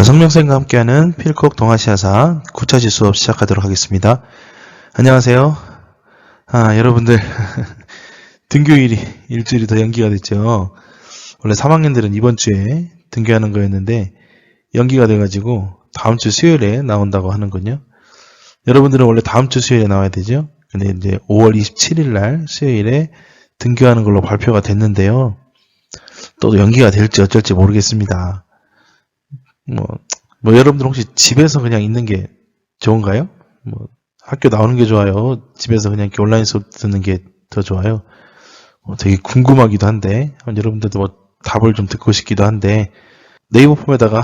성명쌤과 함께하는 필콕 동아시아사 9차시 수업 시작하도록 하겠습니다. 안녕하세요. 여러분들 등교일이 일주일이 더 연기가 됐죠. 원래 3학년들은 이번 주에 등교하는 거였는데 연기가 돼가지고 다음 주 수요일에 나온다고 하는군요. 여러분들은 원래 다음 주 수요일에 나와야 되죠. 근데 이제 5월 27일 날 수요일에 등교하는 걸로 발표가 됐는데요. 또 연기가 될지 어쩔지 모르겠습니다. 여러분들 혹시 집에서 그냥 있는 게 좋은가요? 학교 나오는 게 좋아요? 집에서 그냥 이렇게 온라인 수업 듣는 게 더 좋아요? 되게 궁금하기도 한데, 여러분들도 답을 좀 듣고 싶기도 한데, 네이버 폼에다가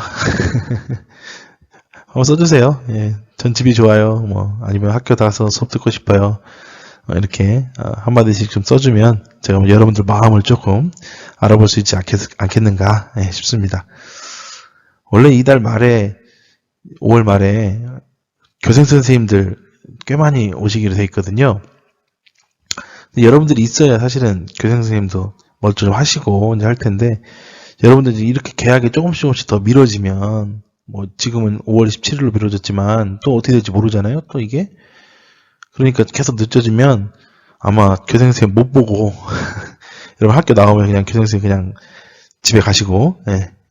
한번 써주세요. 예, 전 집이 좋아요. 아니면 학교 가서 수업 듣고 싶어요. 이렇게 한마디씩 좀 써주면 제가 여러분들 마음을 조금 알아볼 수 있지 않겠는가 싶습니다. 원래 이달 말에 5월 말에 교생 선생님들 꽤 많이 오시기로 돼 있거든요. 여러분들이 있어야 사실은 교생 선생님도 뭘 좀 하시고 이제 할 텐데, 여러분들이 이렇게 계약이 조금씩 더 미뤄지면 지금은 5월 27일로 미뤄졌지만 또 어떻게 될지 모르잖아요. 또 이게 그러니까 계속 늦어지면 아마 교생 선생님 못 보고 여러분 학교 나오면 그냥 교생 선생님 그냥 집에 가시고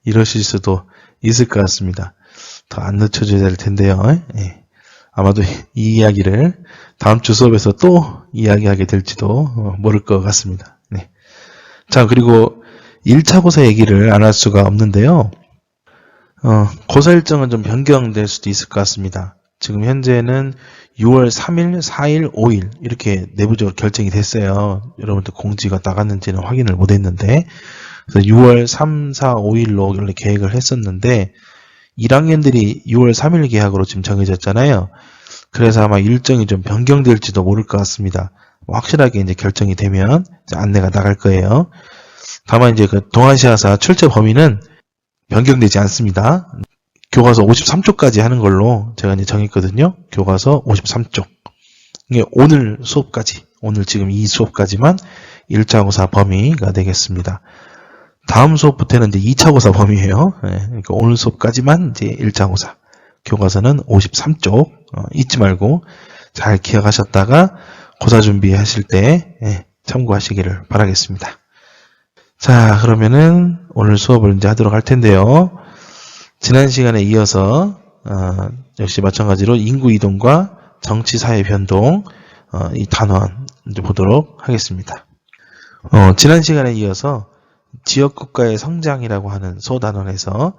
이러실 수도 있을 것 같습니다. 더 안 늦춰져야 될 텐데요. 아마도 이 이야기를 다음 주 수업에서 또 이야기하게 될지도 모를 것 같습니다. 자, 그리고 1차 고사 얘기를 안 할 수가 없는데요. 고사 일정은 좀 변경될 수도 있을 것 같습니다. 지금 현재는 6월 3일, 4일, 5일 이렇게 내부적으로 결정이 됐어요. 여러분들 공지가 나갔는지는 확인을 못했는데, 그래서 6월 3, 4, 5일로 원래 계획을 했었는데 1학년들이 6월 3일 계약으로 지금 정해졌잖아요. 그래서 아마 일정이 좀 변경될지도 모를 것 같습니다. 확실하게 이제 결정이 되면 이제 안내가 나갈 거예요. 다만 이제 그 동아시아사 출제 범위는 변경되지 않습니다. 교과서 53쪽까지 하는 걸로 제가 이제 정했거든요. 교과서 53쪽. 이게 오늘 수업까지, 오늘 지금 이 수업까지만 1차 고사 범위가 되겠습니다. 다음 수업부터는 이제 2차 고사 범위예요. 그러니까 오늘 수업까지만 이제 1차 고사. 교과서는 53쪽. 잊지 말고 잘 기억하셨다가 고사 준비하실 때 참고하시기를 바라겠습니다. 자, 그러면은 오늘 수업을 이제 하도록 할 텐데요. 지난 시간에 이어서 역시 마찬가지로 인구 이동과 정치 사회 변동 이 단원 이제 보도록 하겠습니다. 지난 시간에 이어서 지역국가의 성장이라고 하는 소단원에서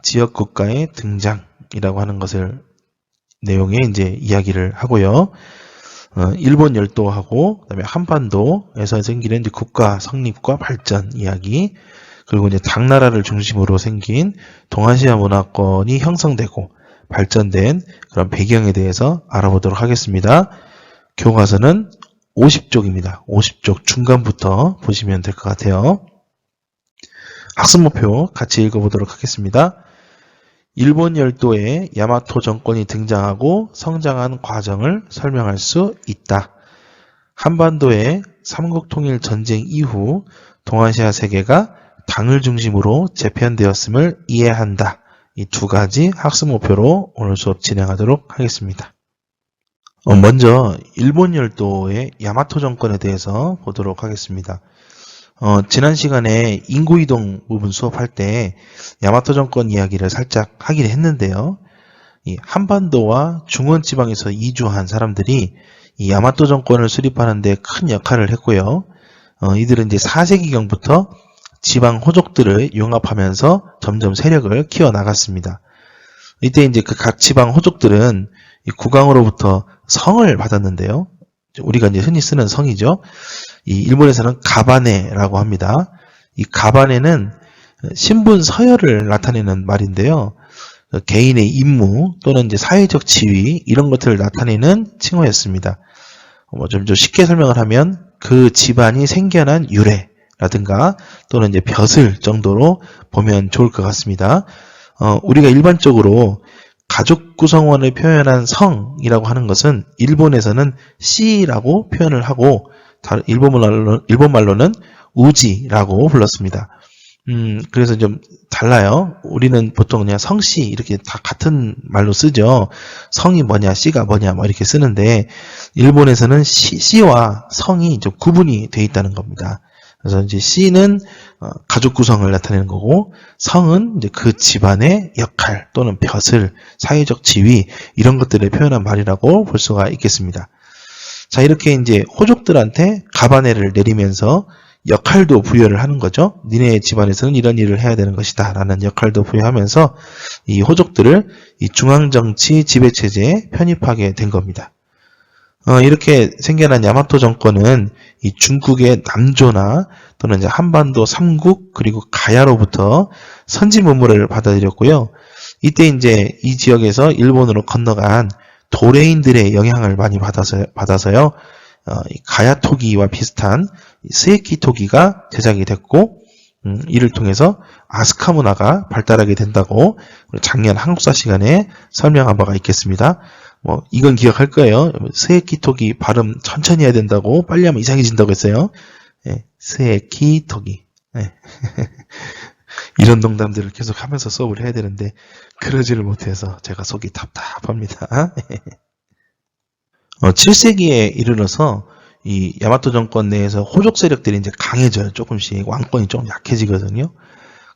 지역국가의 등장이라고 하는 것을 내용에 이제 이야기를 하고요. 일본 열도하고 그다음에 한반도에서 생기는 이제 국가 성립과 발전 이야기, 그리고 이제 당나라를 중심으로 생긴 동아시아 문화권이 형성되고 발전된 그런 배경에 대해서 알아보도록 하겠습니다. 교과서는 50쪽입니다. 50쪽 중간부터 보시면 될 것 같아요. 학습 목표 같이 읽어보도록 하겠습니다. 일본 열도에 야마토 정권이 등장하고 성장한 과정을 설명할 수 있다. 한반도의 삼국통일 전쟁 이후 동아시아 세계가 당을 중심으로 재편되었음을 이해한다. 이 두 가지 학습 목표로 오늘 수업 진행하도록 하겠습니다. 먼저 일본 열도의 야마토 정권에 대해서 보도록 하겠습니다. 지난 시간에 인구이동 부분 수업할 때 야마토 정권 이야기를 살짝 하긴 했는데요. 이 한반도와 중원지방에서 이주한 사람들이 이 야마토 정권을 수립하는 데 큰 역할을 했고요. 이들은 이제 4세기경부터 지방 호족들을 융합하면서 점점 세력을 키워나갔습니다. 이때 이제 그 각 지방 호족들은 이 국왕으로부터 성을 받았는데요. 우리가 이제 흔히 쓰는 성이죠. 이 일본에서는 가바네라고 합니다. 이 가바네는 신분 서열을 나타내는 말인데요. 개인의 임무 또는 이제 사회적 지위 이런 것들을 나타내는 칭호였습니다. 좀 쉽게 설명을 하면 그 집안이 생겨난 유래라든가 또는 이제 벼슬 정도로 보면 좋을 것 같습니다. 우리가 일반적으로 가족 구성원을 표현한 성이라고 하는 것은 일본에서는 씨라고 표현을 하고 일본 말로는 우지라고 불렀습니다. 그래서 좀 달라요. 우리는 보통 그냥 성씨 이렇게 다 같은 말로 쓰죠. 성이 뭐냐, 씨가 뭐냐, 뭐 이렇게 쓰는데 일본에서는 씨와 성이 좀 구분이 돼 있다는 겁니다. 그래서 이제 씨는 가족 구성을 나타내는 거고 성은 이제 그 집안의 역할 또는 벼슬, 사회적 지위 이런 것들을 표현한 말이라고 볼 수가 있겠습니다. 자, 이렇게 이제 호족들한테 가바네를 내리면서 역할도 부여를 하는 거죠. 니네 집안에서는 이런 일을 해야 되는 것이다 라는 역할도 부여하면서 이 호족들을 이 중앙정치 지배체제에 편입하게 된 겁니다. 이렇게 생겨난 야마토 정권은 이 중국의 남조나 또는 이제 한반도 3국 그리고 가야로부터 선진 문물을 받아들였고요. 이때 이제 이 지역에서 일본으로 건너간 도레인들의 영향을 많이 받아서요. 이 가야토기와 비슷한 스에키 토기가 제작이 됐고 이를 통해서 아스카 문화가 발달하게 된다고 작년 한국사 시간에 설명한 바가 있겠습니다. 뭐 이건 기억할 거예요. 스에키 토기 발음 천천히 해야 된다고 빨리 하면 이상해진다고 했어요. 네, 스에키 토기. 네. 이런 농담들을 계속 하면서 수업을 해야 되는데 그러지를 못해서 제가 속이 답답합니다. 7세기에 이르러서 이 야마토 정권 내에서 호족 세력들이 이제 강해져요. 조금씩 왕권이 좀 약해지거든요.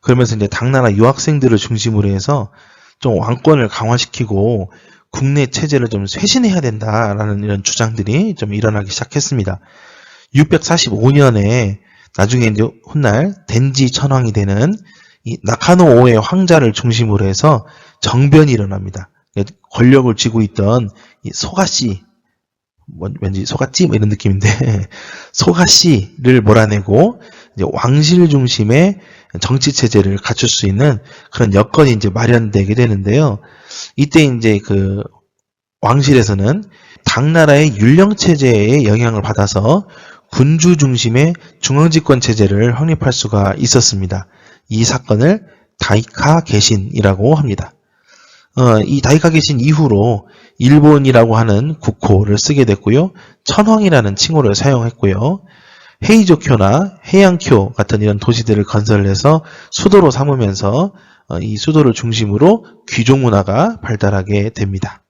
그러면서 이제 당나라 유학생들을 중심으로 해서 좀 왕권을 강화시키고 국내 체제를 좀 쇄신해야 된다라는 이런 주장들이 좀 일어나기 시작했습니다. 645년에 나중에 이제 훗날 덴지 천황이 되는 이 나카노 오의 황자를 중심으로 해서 정변이 일어납니다. 권력을 쥐고 있던 이 소가씨, 왠지 소가찌 이런 느낌인데 소가씨를 몰아내고 이제 왕실 중심의 정치 체제를 갖출 수 있는 그런 여건이 이제 마련되게 되는데요. 이때 이제 그 왕실에서는 당나라의 율령 체제의 영향을 받아서 군주 중심의 중앙집권 체제를 확립할 수가 있었습니다. 이 사건을 다이카 개신이라고 합니다. 이 다이카 개신 이후로 일본이라고 하는 국호를 쓰게 됐고요. 천황이라는 칭호를 사용했고요. 헤이조쿄나 해양쿄 같은 이런 도시들을 건설해서 수도로 삼으면서 이 수도를 중심으로 귀족 문화가 발달하게 됩니다.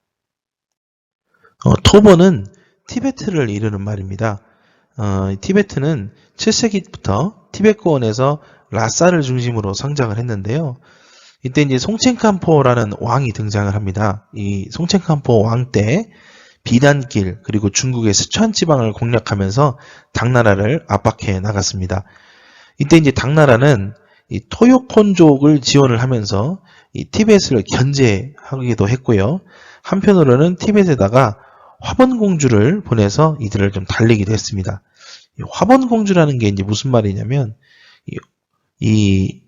토보는 티베트를 이르는 말입니다. 티베트는 7세기부터 티베트권에서 라싸를 중심으로 성장을 했는데요. 이때 이제 송첸칸포라는 왕이 등장을 합니다. 이 송첸칸포 왕 때 비단길 그리고 중국의 스촨 지방을 공략하면서 당나라를 압박해 나갔습니다. 이때 이제 당나라는 이 토요콘족을 지원을 하면서 이 티벳을 견제하기도 했고요. 한편으로는 티벳에다가 화번공주를 보내서 이들을 좀 달래기도 했습니다. 이 화번공주라는 게 이제 무슨 말이냐면 이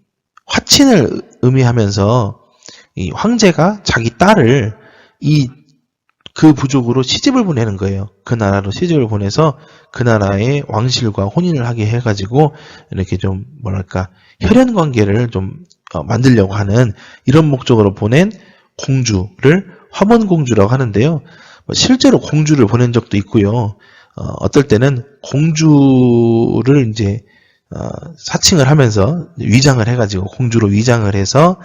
화친을 의미하면서 이 황제가 자기 딸을 그 부족으로 시집을 보내는 거예요. 그 나라로 시집을 보내서 그 나라의 왕실과 혼인을 하게 해가지고 이렇게 좀 뭐랄까 혈연 관계를 좀 만들려고 하는 이런 목적으로 보낸 공주를 화번공주라고 하는데요. 실제로 공주를 보낸 적도 있고요. 어떨 때는 공주를 이제 사칭을 하면서 위장을 해가지고 공주로 위장을 해서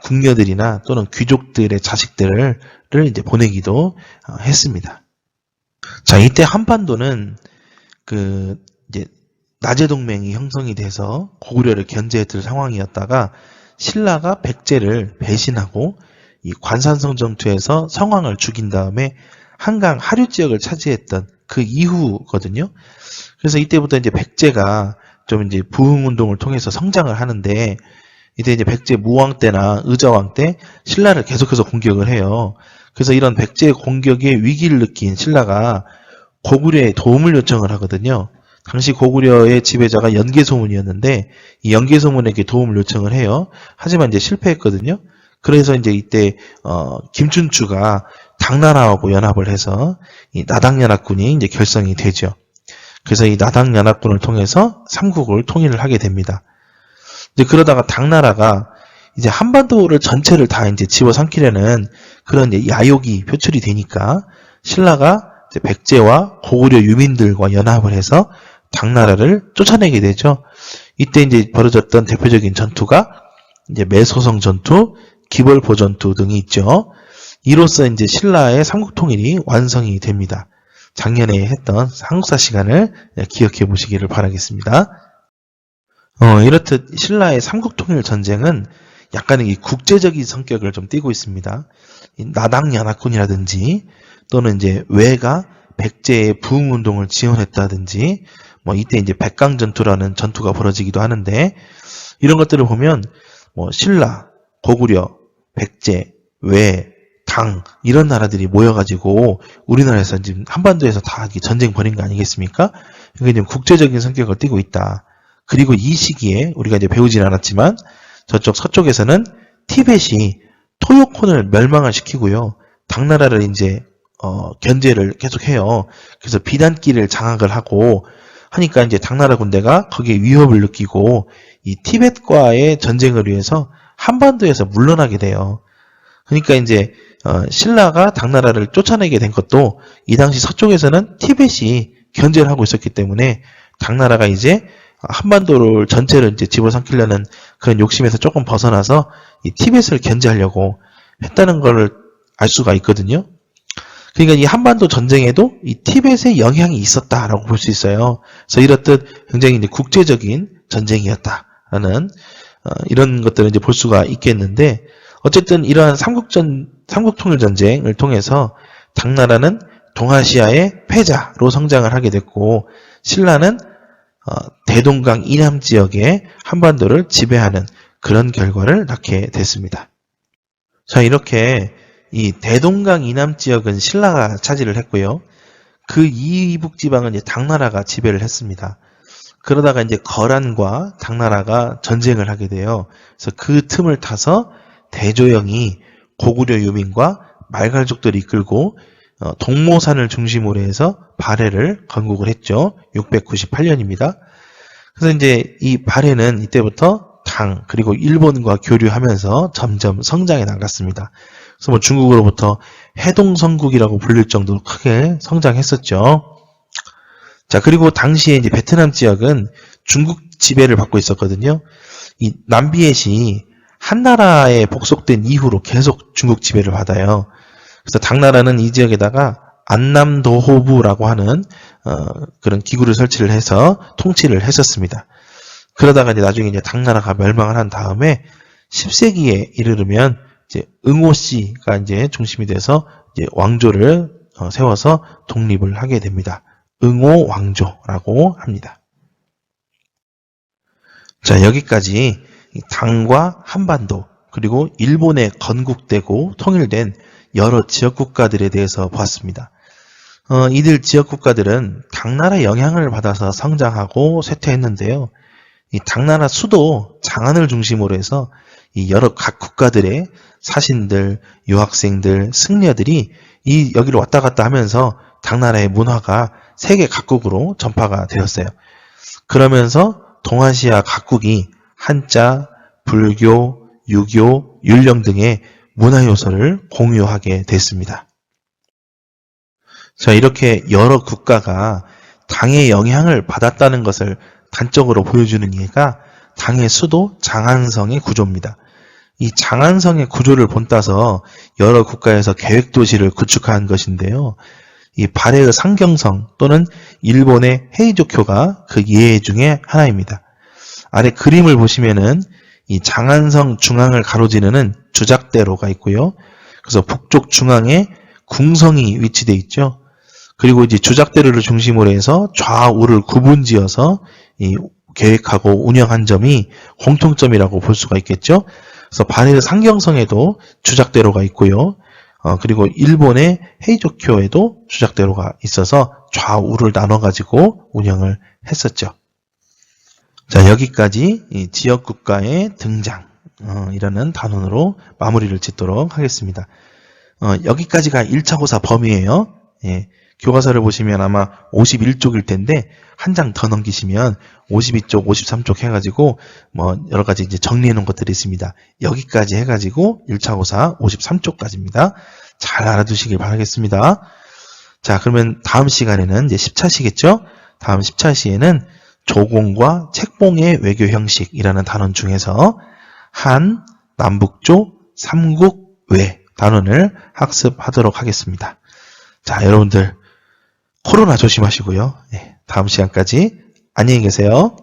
궁녀들이나 또는 귀족들의 자식들을 이제 보내기도 했습니다. 자, 이때 한반도는 이제 나제 동맹이 형성이 돼서 고구려를 견제했던 상황이었다가 신라가 백제를 배신하고 이 관산성 전투에서 성왕을 죽인 다음에 한강 하류 지역을 차지했던 그 이후거든요. 그래서 이때부터 이제 백제가 좀 이제 부흥 운동을 통해서 성장을 하는데 이때 이제 백제 무왕 때나 의자왕 때 신라를 계속해서 공격을 해요. 그래서 이런 백제 공격의 위기를 느낀 신라가 고구려에 도움을 요청을 하거든요. 당시 고구려의 지배자가 연개소문이었는데 이 연개소문에게 도움을 요청을 해요. 하지만 이제 실패했거든요. 그래서 이제 이때 김춘추가 당나라하고 연합을 해서 이 나당연합군이 이제 결성이 되죠. 그래서 이 나당연합군을 통해서 삼국을 통일을 하게 됩니다. 이제 그러다가 당나라가 이제 한반도를 전체를 다 이제 집어삼키려는 그런 이제 야욕이 표출이 되니까 신라가 이제 백제와 고구려 유민들과 연합을 해서 당나라를 쫓아내게 되죠. 이때 이제 벌어졌던 대표적인 전투가 이제 매소성 전투, 기벌포 전투 등이 있죠. 이로써 이제 신라의 삼국통일이 완성이 됩니다. 작년에 했던 한국사 시간을 기억해 보시기를 바라겠습니다. 이렇듯 신라의 삼국통일 전쟁은 약간의 이 국제적인 성격을 좀 띠고 있습니다. 나당연합군이라든지 또는 이제 외가 백제의 부흥운동을 지원했다든지 뭐 이때 이제 백강전투라는 전투가 벌어지기도 하는데 이런 것들을 보면 뭐 신라, 고구려, 백제, 외, 당 이런 나라들이 모여가지고 우리나라에서 지금 한반도에서 다 전쟁 벌인 거 아니겠습니까? 이게 지금 국제적인 성격을 띠고 있다. 그리고 이 시기에 우리가 이제 배우진 않았지만 저쪽 서쪽에서는 티벳이 토요콘을 멸망을 시키고요. 당나라를 이제 견제를 계속해요. 그래서 비단길을 장악을 하고 하니까 이제 당나라 군대가 거기에 위협을 느끼고 이 티벳과의 전쟁을 위해서 한반도에서 물러나게 돼요. 그러니까 이제 신라가 당나라를 쫓아내게 된 것도 이 당시 서쪽에서는 티벳이 견제를 하고 있었기 때문에 당나라가 이제 한반도를 전체를 이제 집어삼키려는 그런 욕심에서 조금 벗어나서 이 티벳을 견제하려고 했다는 걸 알 수가 있거든요. 그러니까 이 한반도 전쟁에도 이 티벳의 영향이 있었다라고 볼 수 있어요. 그래서 이렇듯 굉장히 이제 국제적인 전쟁이었다라는 이런 것들을 이제 볼 수가 있겠는데 어쨌든 이러한 삼국통일 전쟁을 통해서 당나라는 동아시아의 패자로 성장을 하게 됐고 신라는 대동강 이남 지역의 한반도를 지배하는 그런 결과를 낳게 됐습니다. 자, 이렇게 이 대동강 이남 지역은 신라가 차지를 했고요. 그 이북 지방은 이제 당나라가 지배를 했습니다. 그러다가 이제 거란과 당나라가 전쟁을 하게 돼요. 그래서 그 틈을 타서 대조영이 고구려 유민과 말갈족들을 이끌고 동모산을 중심으로 해서 발해를 건국을 했죠. 698년입니다. 그래서 이제 이 발해는 이때부터 당 그리고 일본과 교류하면서 점점 성장해 나갔습니다. 그래서 뭐 중국으로부터 해동성국이라고 불릴 정도로 크게 성장했었죠. 자, 그리고 당시에 이제 베트남 지역은 중국 지배를 받고 있었거든요. 이 남비엣이 한나라에 복속된 이후로 계속 중국 지배를 받아요. 그래서 당나라는 이 지역에다가 안남도호부라고 하는 그런 기구를 설치를 해서 통치를 했었습니다. 그러다가 이제 나중에 이제 당나라가 멸망을 한 다음에 10세기에 이르르면 이제 응호씨가 이제 중심이 돼서 이제 왕조를 세워서 독립을 하게 됩니다. 응호 왕조라고 합니다. 자, 여기까지 당과 한반도 그리고 일본에 건국되고 통일된 여러 지역 국가들에 대해서 보았습니다. 이들 지역 국가들은 당나라 영향을 받아서 성장하고 쇠퇴했는데요. 이 당나라 수도 장안을 중심으로 해서 이 여러 각 국가들의 사신들, 유학생들, 승려들이 이 여기를 왔다 갔다 하면서 당나라의 문화가 세계 각국으로 전파가 되었어요. 그러면서 동아시아 각국이 한자, 불교, 유교, 율령 등의 문화 요소를 공유하게 됐습니다. 자, 이렇게 여러 국가가 당의 영향을 받았다는 것을 단적으로 보여주는 예가 당의 수도 장안성의 구조입니다. 이 장안성의 구조를 본따서 여러 국가에서 계획도시를 구축한 것인데요. 이 발해의 상경성 또는 일본의 헤이조쿄가 그 예 중에 하나입니다. 아래 그림을 보시면은 이 장안성 중앙을 가로지르는 주작대로가 있고요. 그래서 북쪽 중앙에 궁성이 위치되어 있죠. 그리고 이제 주작대로를 중심으로 해서 좌우를 구분지어서 이 계획하고 운영한 점이 공통점이라고 볼 수가 있겠죠. 그래서 발해의 상경성에도 주작대로가 있고요. 그리고 일본의 헤이조쿄에도 주작대로가 있어서 좌우를 나눠가지고 운영을 했었죠. 자, 여기까지 이 지역국가의 등장이라는 단원으로 마무리를 짓도록 하겠습니다. 여기까지가 1차 고사 범위예요. 예, 교과서를 보시면 아마 51쪽일 텐데 한 장 더 넘기시면 52쪽, 53쪽 해가지고 뭐 여러 가지 이제 정리해 놓은 것들이 있습니다. 여기까지 해가지고 1차 고사 53쪽까지입니다. 잘 알아두시길 바라겠습니다. 자, 그러면 다음 시간에는 이제 10차시겠죠? 다음 10차 시에는 조공과 책봉의 외교 형식이라는 단원 중에서 한, 남북조, 삼국, 외 단원을 학습하도록 하겠습니다. 자, 여러분들 코로나 조심하시고요. 다음 시간까지 안녕히 계세요.